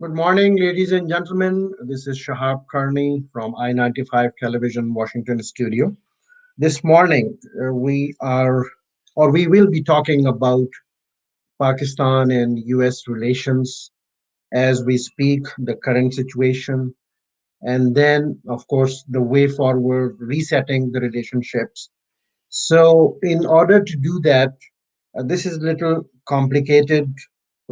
Good morning, ladies and gentlemen. This is Shahab Karni from I-95 Television Washington studio. This morning, we will be talking about Pakistan and US relations as we speak, the current situation, and then, of course, the way forward, resetting the relationships. So, in order to do that, this is a little complicated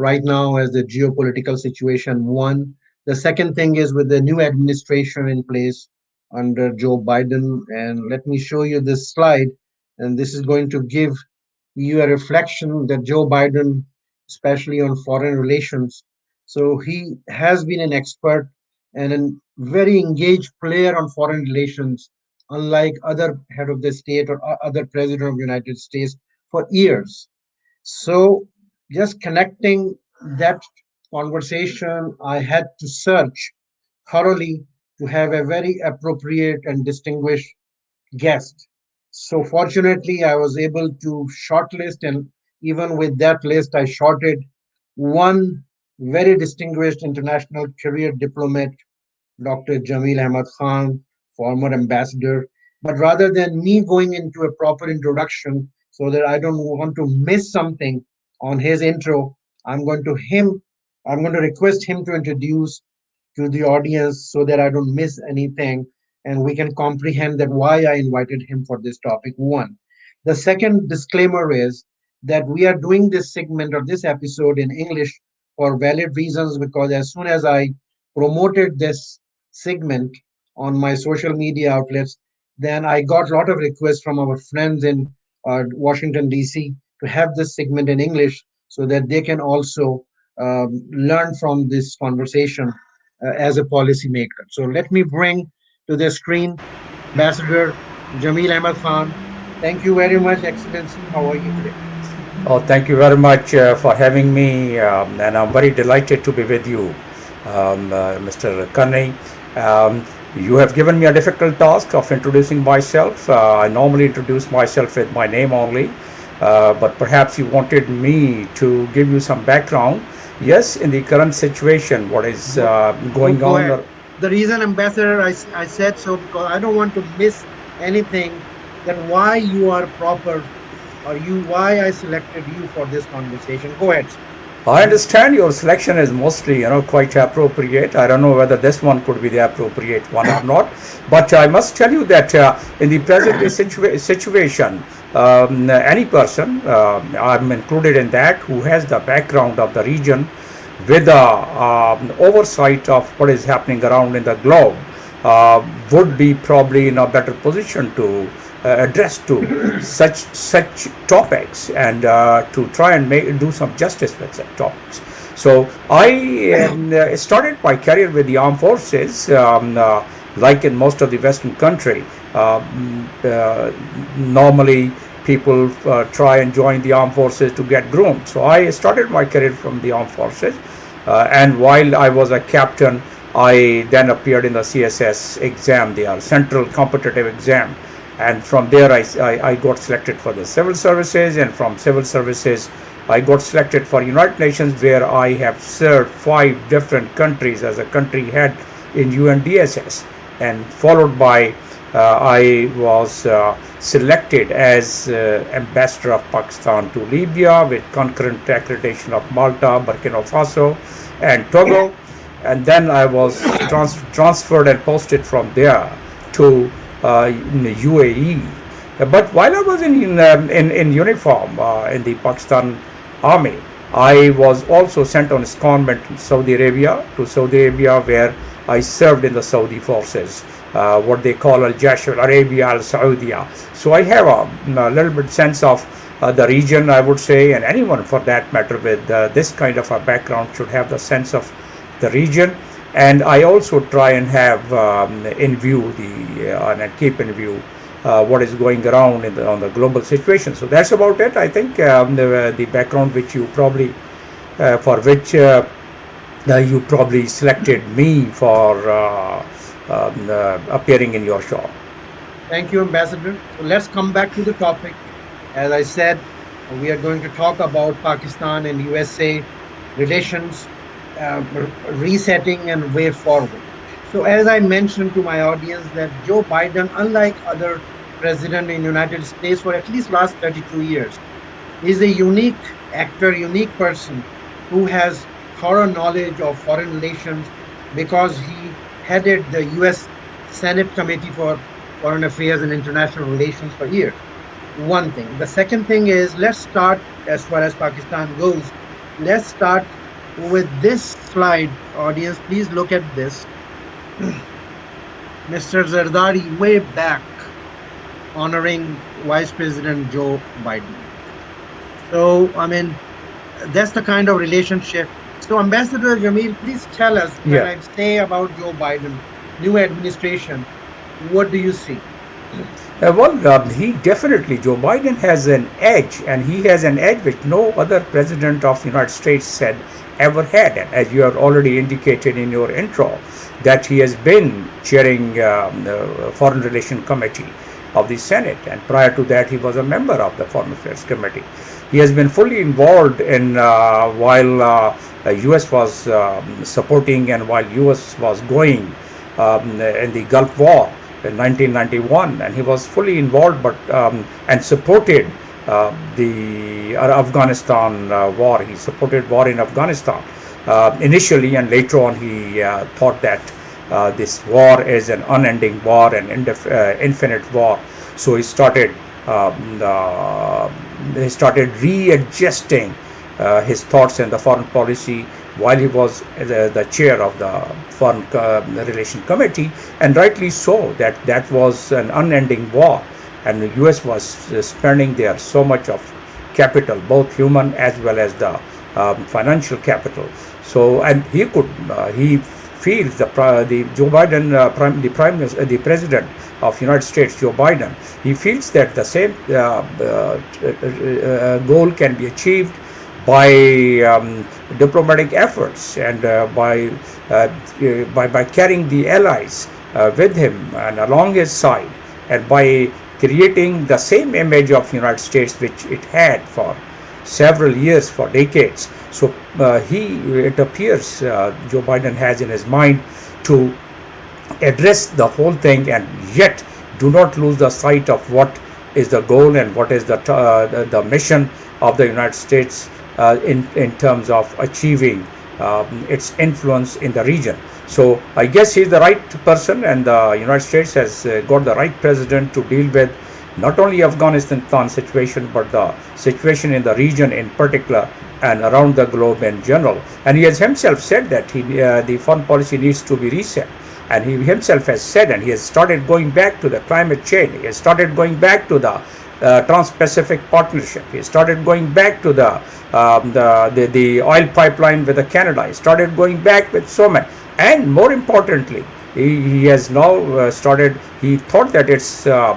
right now as the geopolitical situation. One, the second thing is with the new administration in place under Joe Biden. And let me show you this slide. And this is going to give you a reflection that Joe Biden, especially on foreign relations, so he has been an expert and a very engaged player on foreign relations, unlike other head of the state or other president of the United States for years. So, just connecting that conversation, I had to search thoroughly to have a very appropriate and distinguished guest. So, fortunately, I was able to shortlist, and even with that list, I shorted one very distinguished international career diplomat, Dr. Jamil Ahmad Khan, former ambassador. But rather than me going into a proper introduction so that I don't want to miss something on his intro, I'm going to him I'm going to request him to introduce to the audience so that I don't miss anything and we can comprehend that why I invited him for this topic. One. The second disclaimer is that we are doing this segment or this episode in English for valid reasons because as soon as I promoted this segment on my social media outlets, then I got a lot of requests from our friends in Washington, D.C. to have this segment in English so that they can also learn from this conversation as a policymaker. So let me bring to the screen Ambassador Jamil Ahmad Khan. Thank you very much, Excellency. How are you today? Oh, thank you very much for having me, and I'm very delighted to be with you, Mr. Karni. You have given me a difficult task of introducing myself. I normally introduce myself with my name only, but perhaps you wanted me to give you some background. Yes, in the current situation, what is Go, going go on. ahead. The reason, Ambassador, I said so because I don't want to miss anything that why you are proper or why I selected you for this conversation. Go ahead, sir. I understand your selection is mostly, quite appropriate. I don't know whether this one could be the appropriate one or not, but I must tell you that in the present situation, any person, I'm included in that, who has the background of the region with the oversight of what is happening around in the globe, would be probably in a better position to address to such topics and to try and do some justice with such topics. So I started my career with the armed forces, like in most of the Western country. Normally, people try and join the armed forces to get groomed. So I started my career from the armed forces, and while I was a captain, I then appeared in the CSS exam, the Central Competitive Exam, and from there I got selected for the civil services, and from civil services I got selected for United Nations, where I have served 5 different countries as a country head in UNDSS, and followed by I was selected as ambassador of Pakistan to Libya with concurrent accreditation of Malta, Burkina Faso, and Togo, and then I was transferred and posted from there to in the UAE. But while I was in uniform in the Pakistan Army, I was also sent on secondment to Saudi Arabia, where I served in the Saudi forces, what they call Al Jash Al Arabia Al Saudia. So I have a little bit sense of the region, I would say, and anyone for that matter with this kind of a background should have the sense of the region. And I also try and have in view and keep in view what is going around on the global situation. So that's about it. I think the background which you probably for which you probably selected me for appearing in your show. Thank you, Ambassador. So let's come back to the topic. As I said, we are going to talk about Pakistan and USA relations. resetting and way forward. So, as I mentioned to my audience, that Joe Biden, unlike other president in United States for at least last 32 years, is a unique actor, unique person who has thorough knowledge of foreign relations because he headed the U.S. Senate Committee for Foreign Affairs and International Relations for years. One thing. The second thing is, let's start as far as Pakistan goes. Let's start with this slide. Audience, please look at this. Mr. Zardari way back honoring Vice President Joe Biden. So, I mean, that's the kind of relationship. So, Ambassador Jamil, please tell us when Yeah. I say about Joe Biden, new administration, what do you see? He definitely, Joe Biden has an edge, and he has an edge which no other president of the United States had ever had. And as you have already indicated in your intro, that he has been chairing the Foreign Relations Committee of the Senate, and prior to that, he was a member of the Foreign Affairs Committee. He has been fully involved in while U.S. was supporting and while U.S. was going in the Gulf War in 1991, and he was fully involved, but and supported the Afghanistan war. He supported war in Afghanistan initially, and later on he thought that this war is an unending war, an infinite war. So he started readjusting his thoughts and the foreign policy while he was the chair of the Foreign Relation Committee, and rightly so. That was an unending war, and the U.S. was spending there so much of capital, both human as well as the financial capital. So, and he feels the Joe Biden, the president of United States, Joe Biden, he feels that the same goal can be achieved by diplomatic efforts and by carrying the allies with him and along his side, and by creating the same image of United States which it had for several years, for decades. So it appears Joe Biden has in his mind to address the whole thing, and yet do not lose the sight of what is the goal and what is the mission of the United States in terms of achieving its influence in the region. So I guess he's the right person, and the United States has got the right president to deal with not only Afghanistan situation, but the situation in the region in particular and around the globe in general. And he has himself said that the foreign policy needs to be reset. And he himself has said, and he has started going back to the climate change. He has started going back to the Trans-Pacific Partnership. He started going back to the oil pipeline with the Canada. He started going back with so many. And more importantly, he has now started. He thought that it's a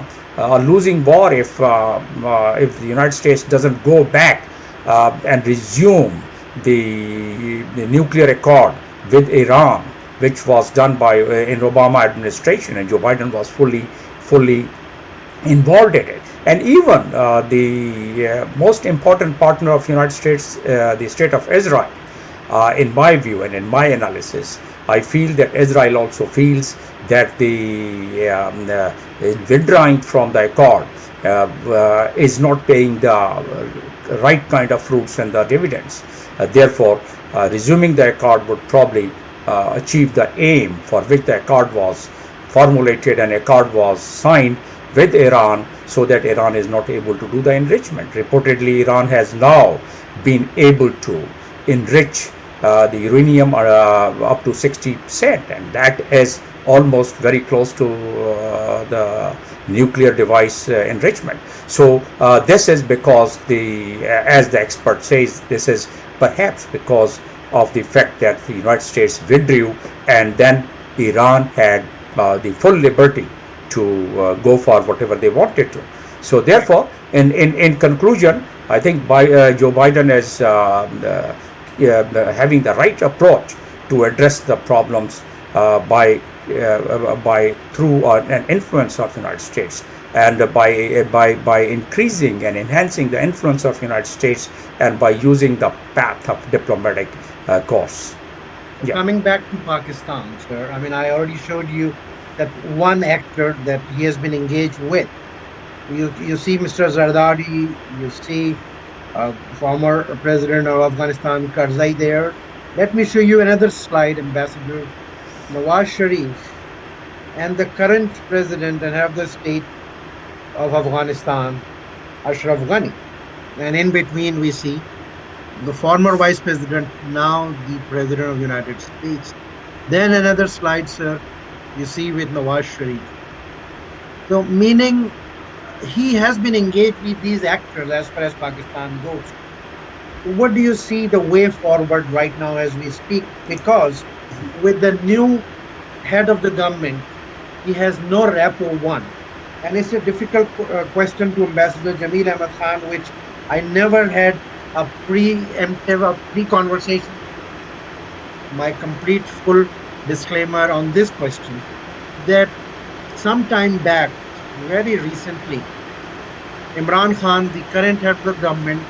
losing war if the United States doesn't go back and resume the nuclear accord with Iran, which was done by in Obama administration, and Joe Biden was fully involved in it. And even the most important partner of United States, the state of Israel, in my view and in my analysis, I feel that Israel also feels that the withdrawing from the accord is not paying the right kind of fruits and the dividends. Therefore, resuming the accord would probably achieve the aim for which the accord was formulated and accord was signed with Iran, so that Iran is not able to do the enrichment. Reportedly, Iran has now been able to enrich the uranium up to 60%, and that is almost very close to the nuclear device enrichment. So this is because as the expert says, this is perhaps because of the fact that the United States withdrew, and then Iran had the full liberty to go for whatever they wanted to. So therefore, in conclusion, I think Joe Biden is having the right approach to address the problems by through an influence of the United States, and by increasing and enhancing the influence of the United States, and by using the path of diplomatic course. So Yeah. coming back to Pakistan, sir, I mean, I already showed you that one actor that he has been engaged with. You see Mr. Zardari, you see former president of Afghanistan Karzai there. Let me show you another slide, Ambassador. Nawaz Sharif and the current president and head of the state of Afghanistan, Ashraf Ghani. And in between, we see the former vice president, now the president of the United States. Then another slide, sir, you see with Nawaz Sharif. So, meaning he has been engaged with these actors as far as Pakistan goes. So what do you see the way forward right now as we speak? Because with the new head of the government, he has no rapport one. And it's a difficult question to Ambassador Jamil Ahmad Khan, which I never had a preemptive, a pre-conversation with him. My complete full disclaimer on this question that some time back, very recently, Imran Khan, the current head of the government,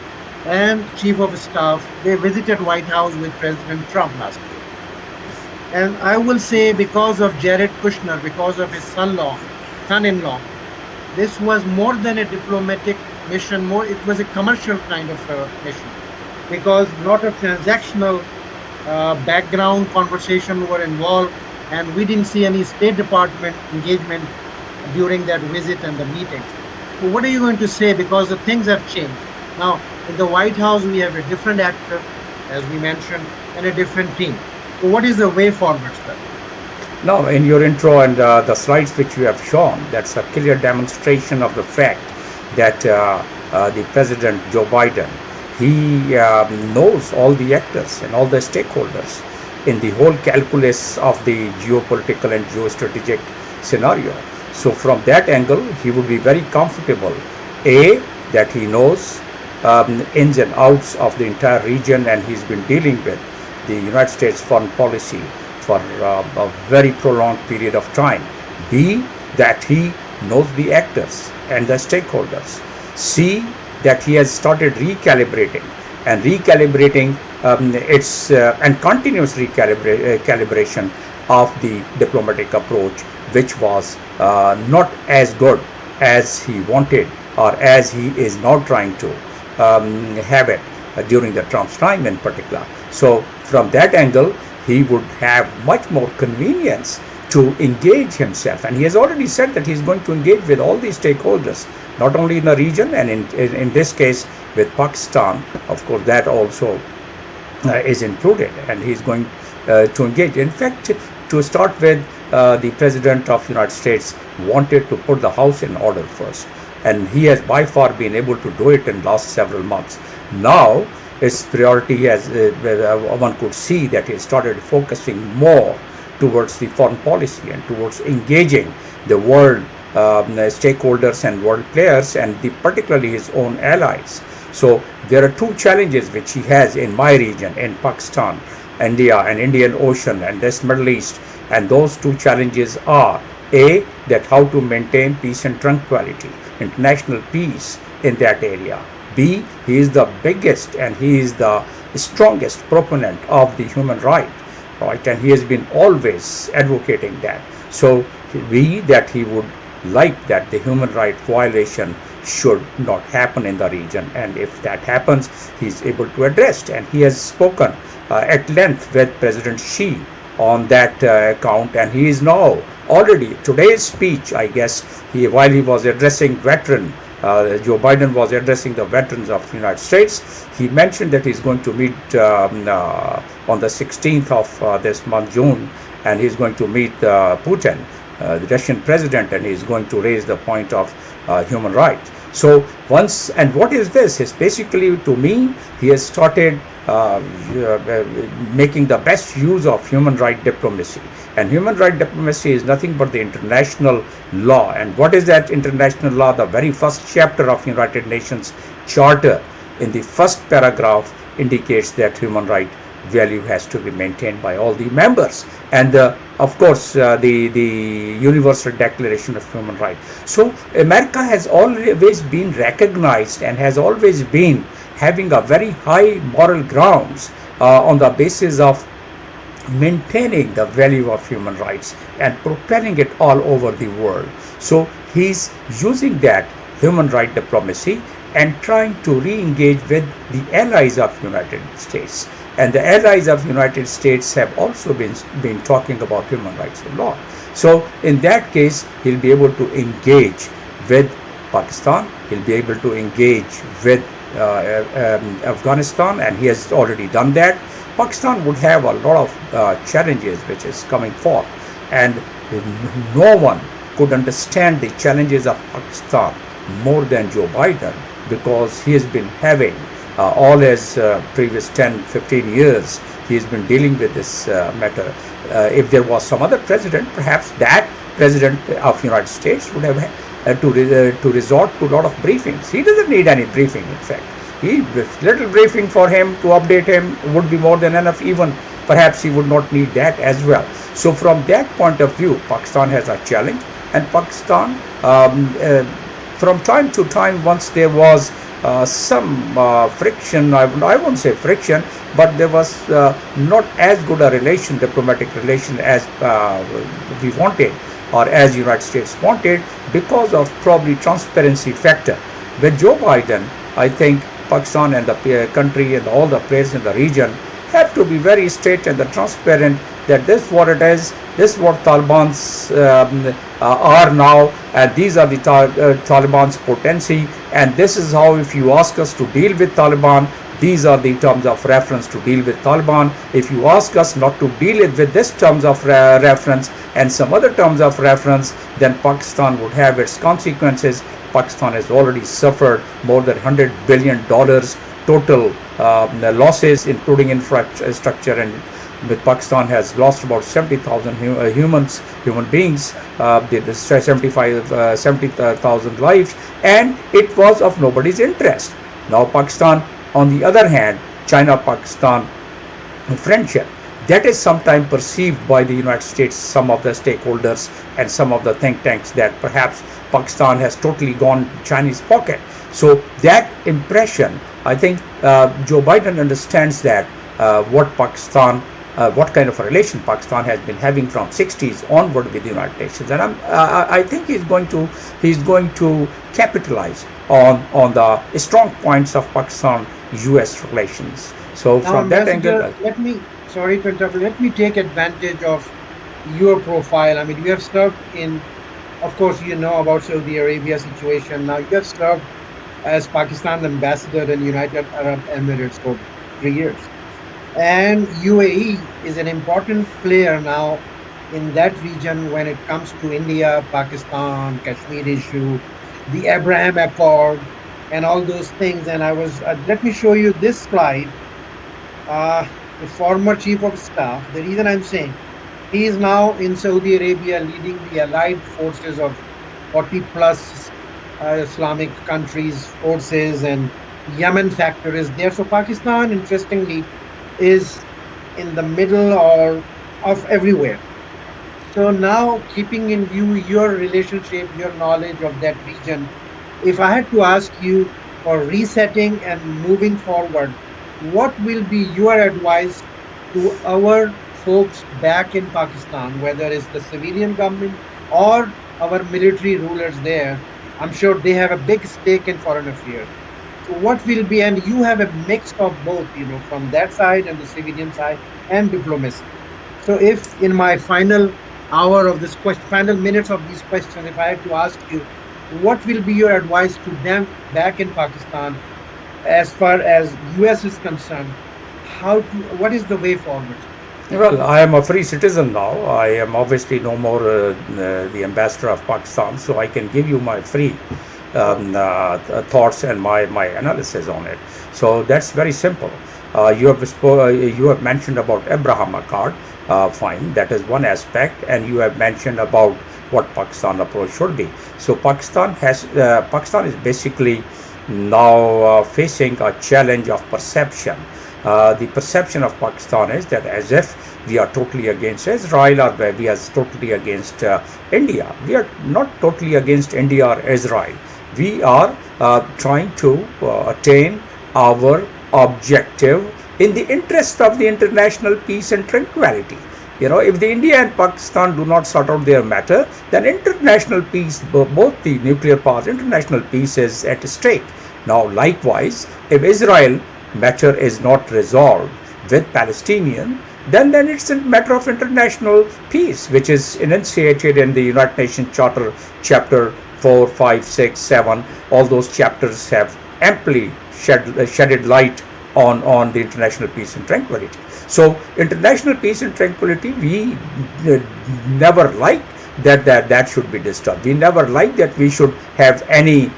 and chief of staff, they visited White House with President Trump last year. And I will say because of Jared Kushner, because of his son-in-law, this was more than a diplomatic mission, more it was a commercial kind of mission because a lot of transactional background conversation were involved, and we didn't see any State Department engagement during that visit and the meetings. So, what are you going to say? Because the things have changed. Now, in the White House, we have a different actor, as we mentioned, and a different team. So, what is the way forward, sir? Now, in your intro and the slides which you have shown, that's a clear demonstration of the fact that the President Joe Biden, he knows all the actors and all the stakeholders in the whole calculus of the geopolitical and geostrategic scenario. So, from that angle, he would be very comfortable. A, that he knows ins and outs of the entire region, and he's been dealing with the United States foreign policy for a very prolonged period of time. B, that he knows the actors and the stakeholders. C, that he has started recalibrating and recalibrating its and continuous recalibration of the diplomatic approach, which was not as good as he wanted or as he is now trying to have it during the Trump's time in particular. So from that angle, he would have much more convenience to engage himself, and he has already said that he's going to engage with all these stakeholders, not only in the region and in this case with Pakistan. Of course, that also is included, and he's going to engage. In fact, to start with, the President of the United States wanted to put the house in order first, and he has by far been able to do it in last several months. Now his priority, as one could see, that he started focusing more towards the foreign policy and towards engaging the world stakeholders and world players, and particularly his own allies. So there are two challenges which he has in my region, in Pakistan, India and Indian Ocean and this Middle East, and those two challenges are: A, that how to maintain peace and tranquility, international peace in that area. B, he is the biggest and he is the strongest proponent of the human right, and he has been always advocating that. So B, that he would like that the human right violation should not happen in the region, and if that happens, he is able to address it. And he has spoken at length with President Xi on that account, and he is now already today's speech, I guess, while he was addressing Joe Biden was addressing the veterans of the United States. He mentioned that he's going to meet on the 16th of this month, June, and he's going to meet Putin, the Russian president, and he's going to raise the point of human rights. So and what is this? It's basically, to me, he has started making the best use of human right diplomacy. And human right diplomacy is nothing but the international law. And what is that international law? The very first chapter of United Nations Charter, in the first paragraph, indicates that human right value has to be maintained by all the members. And of course, the Universal Declaration of Human Rights. So America has always been recognized and has always been having a very high moral grounds on the basis of maintaining the value of human rights and propelling it all over the world. So he's using that human right diplomacy and trying to re-engage with the allies of United States. And the allies of United States have also been talking about human rights a lot. So in that case, he'll be able to engage with Pakistan, he'll be able to engage with Afghanistan, and he has already done that. Pakistan would have a lot of challenges which is coming forth, and no one could understand the challenges of Pakistan more than Joe Biden, because he has been having all his previous 10, 15 years, he has been dealing with this matter. If there was some other president, perhaps that president of United States would have to resort to a lot of briefings. He doesn't need any briefing, in fact. Little briefing for him to update him would be more than enough. Even perhaps he would not need that as well. So from that point of view, Pakistan has a challenge, and Pakistan, from time to time, once there was some friction, I won't say friction, but there was not as good a relation, diplomatic relation, as we wanted, or as United States wanted, because of probably transparency factor. With Joe Biden, I think Pakistan and the country and all the players in the region have to be very straight and transparent, that this is what it is, this is what Taliban's are now, and these are the Taliban's potency, and this is how, if you ask us to deal with Taliban, these are the terms of reference to deal with Taliban. If you ask us not to deal with this terms of reference and some other terms of reference, then Pakistan would have its consequences. Pakistan has already suffered more than $100 billion total losses, including infrastructure, and with Pakistan has lost about 70,000 human beings, 70,000 lives, and it was of nobody's interest. Now Pakistan, on the other hand, China-Pakistan friendship, that is sometimes perceived by the United States, some of the stakeholders and some of the think tanks, that perhaps Pakistan has totally gone Chinese pocket. So that impression, I think Joe Biden understands that what kind of a relation Pakistan has been having from 60s onward with the United Nations, and I think he's going to capitalize on the strong points of Pakistan-U.S. relations. So Now, from that angle, Ambassador, sorry to interrupt, let me take advantage of your profile. I mean, you have served in, of course, you know about Saudi Arabia situation. Now, you have served as Pakistan's ambassador in United Arab Emirates for 3 years. And UAE is an important player now in that region when it comes to India, Pakistan, Kashmir issue, the Abraham Accord, and all those things. And let me show you this slide. The former chief of staff, the reason I'm saying, he is now in Saudi Arabia leading the allied forces of 40 plus Islamic countries, forces, and Yemen factor is there. So Pakistan, interestingly, is in the middle or of everywhere. So now, keeping in view your relationship, your knowledge of that region, if I had to ask you for resetting and moving forward, what will be your advice to our folks back in Pakistan, whether it's the civilian government or our military rulers there? I'm sure they have a big stake in foreign affairs. So what will be, and you have a mix of both, from that side and the civilian side and diplomacy. So if in my final hour of this question, final minutes of these questions, if I had to ask you, what will be your advice to them back in Pakistan as far as US is concerned? What is the way forward? well, I am a free citizen now. I am obviously no more the ambassador of Pakistan, so I can give you my free thoughts and my analysis on it. So that's very simple. You have mentioned about Abraham Accord. Fine, that is one aspect, and you have mentioned about what Pakistan approach should be. So Pakistan is basically now facing a challenge of perception. The perception of Pakistan is that as if we are totally against Israel, or we are totally against India. We are not totally against India or Israel. We are trying to attain our objective in the interest of the international peace and tranquility. If the India and Pakistan do not sort out their matter, then international peace, both the nuclear powers, international peace is at stake. Now, likewise, if Israel matter is not resolved with Palestinian, then it's a matter of international peace, which is enunciated in the United Nations Charter, chapter 4, 5, 6, 7. All those chapters have amply shedded light on the international peace and tranquility. So, international peace and tranquility, we never like that should be disturbed. We never like that we should have any,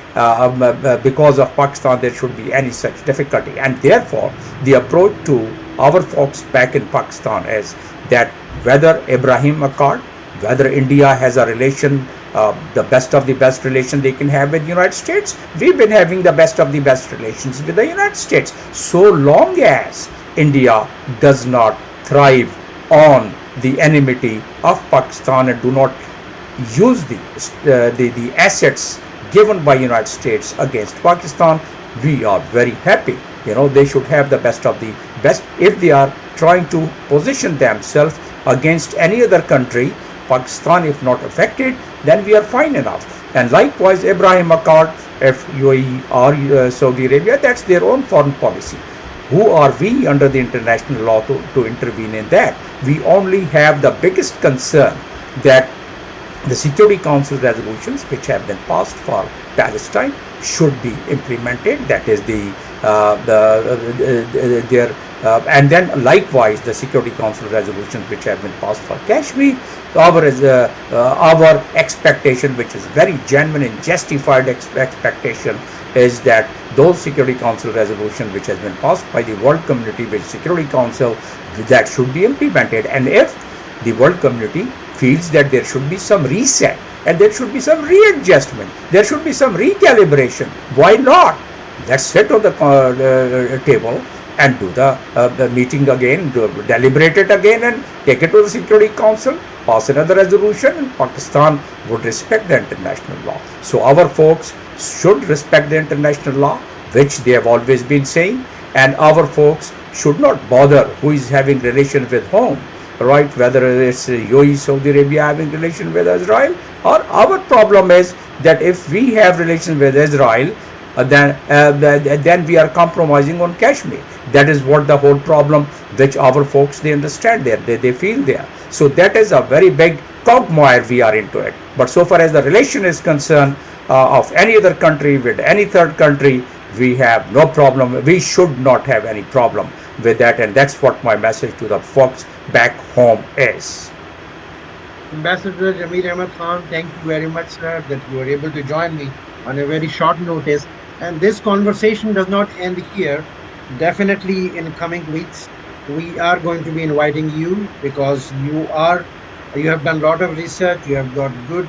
because of Pakistan, there should be any such difficulty. And therefore, the approach to our folks back in Pakistan is that whether Ibrahim Accord, whether India has a relation, the best of the best relation they can have with the United States, we've been having the best of the best relations with the United States. So long as India does not thrive on the enmity of Pakistan and do not use the assets given by United States against Pakistan, we are very happy. They should have the best of the best. If they are trying to position themselves against any other country, Pakistan, if not affected, then we are fine enough. And likewise, Ibrahim Accord, if UAE or Saudi Arabia, that's their own foreign policy. Who are we under the international law to intervene in that? We only have the biggest concern that the Security Council resolutions which have been passed for Palestine should be implemented. That is and then likewise the Security Council resolutions which have been passed for Kashmir. Our expectation, which is very genuine and justified expectation, is that those Security Council resolutions which has been passed by the world community, which Security Council, that should be implemented. And if the world community feels that there should be some reset and there should be some readjustment, there should be some recalibration, why not? Let's sit on the table and do the meeting again, deliberate it again and take it to the Security Council, pass another resolution, and Pakistan would respect the international law. So our folks should respect the international law, which they have always been saying, and our folks should not bother who is having relations with whom, right? Whether it's UAE, Saudi Arabia having relations with Israel, or our problem is that if we have relations with Israel, then we are compromising on Kashmir. That is what the whole problem, which our folks, they understand there, they feel there. So that is a very big quagmire we are into it. But so far as the relation is concerned, of any other country with any third country, we have no problem. We should not have any problem with that, and that's what my message to the folks back home is. Ambassador Jamil Ahmed Khan, thank you very much, sir, that you were able to join me on a very short notice. And this conversation does not end here. Definitely in coming weeks, we are going to be inviting you because you have done a lot of research. You have got good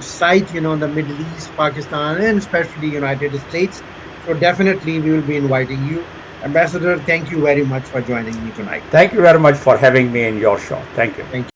sight, on the Middle East, Pakistan, and especially United States. So definitely we will be inviting you. Ambassador, thank you very much for joining me tonight. Thank you very much for having me in your show. Thank you. Thank you.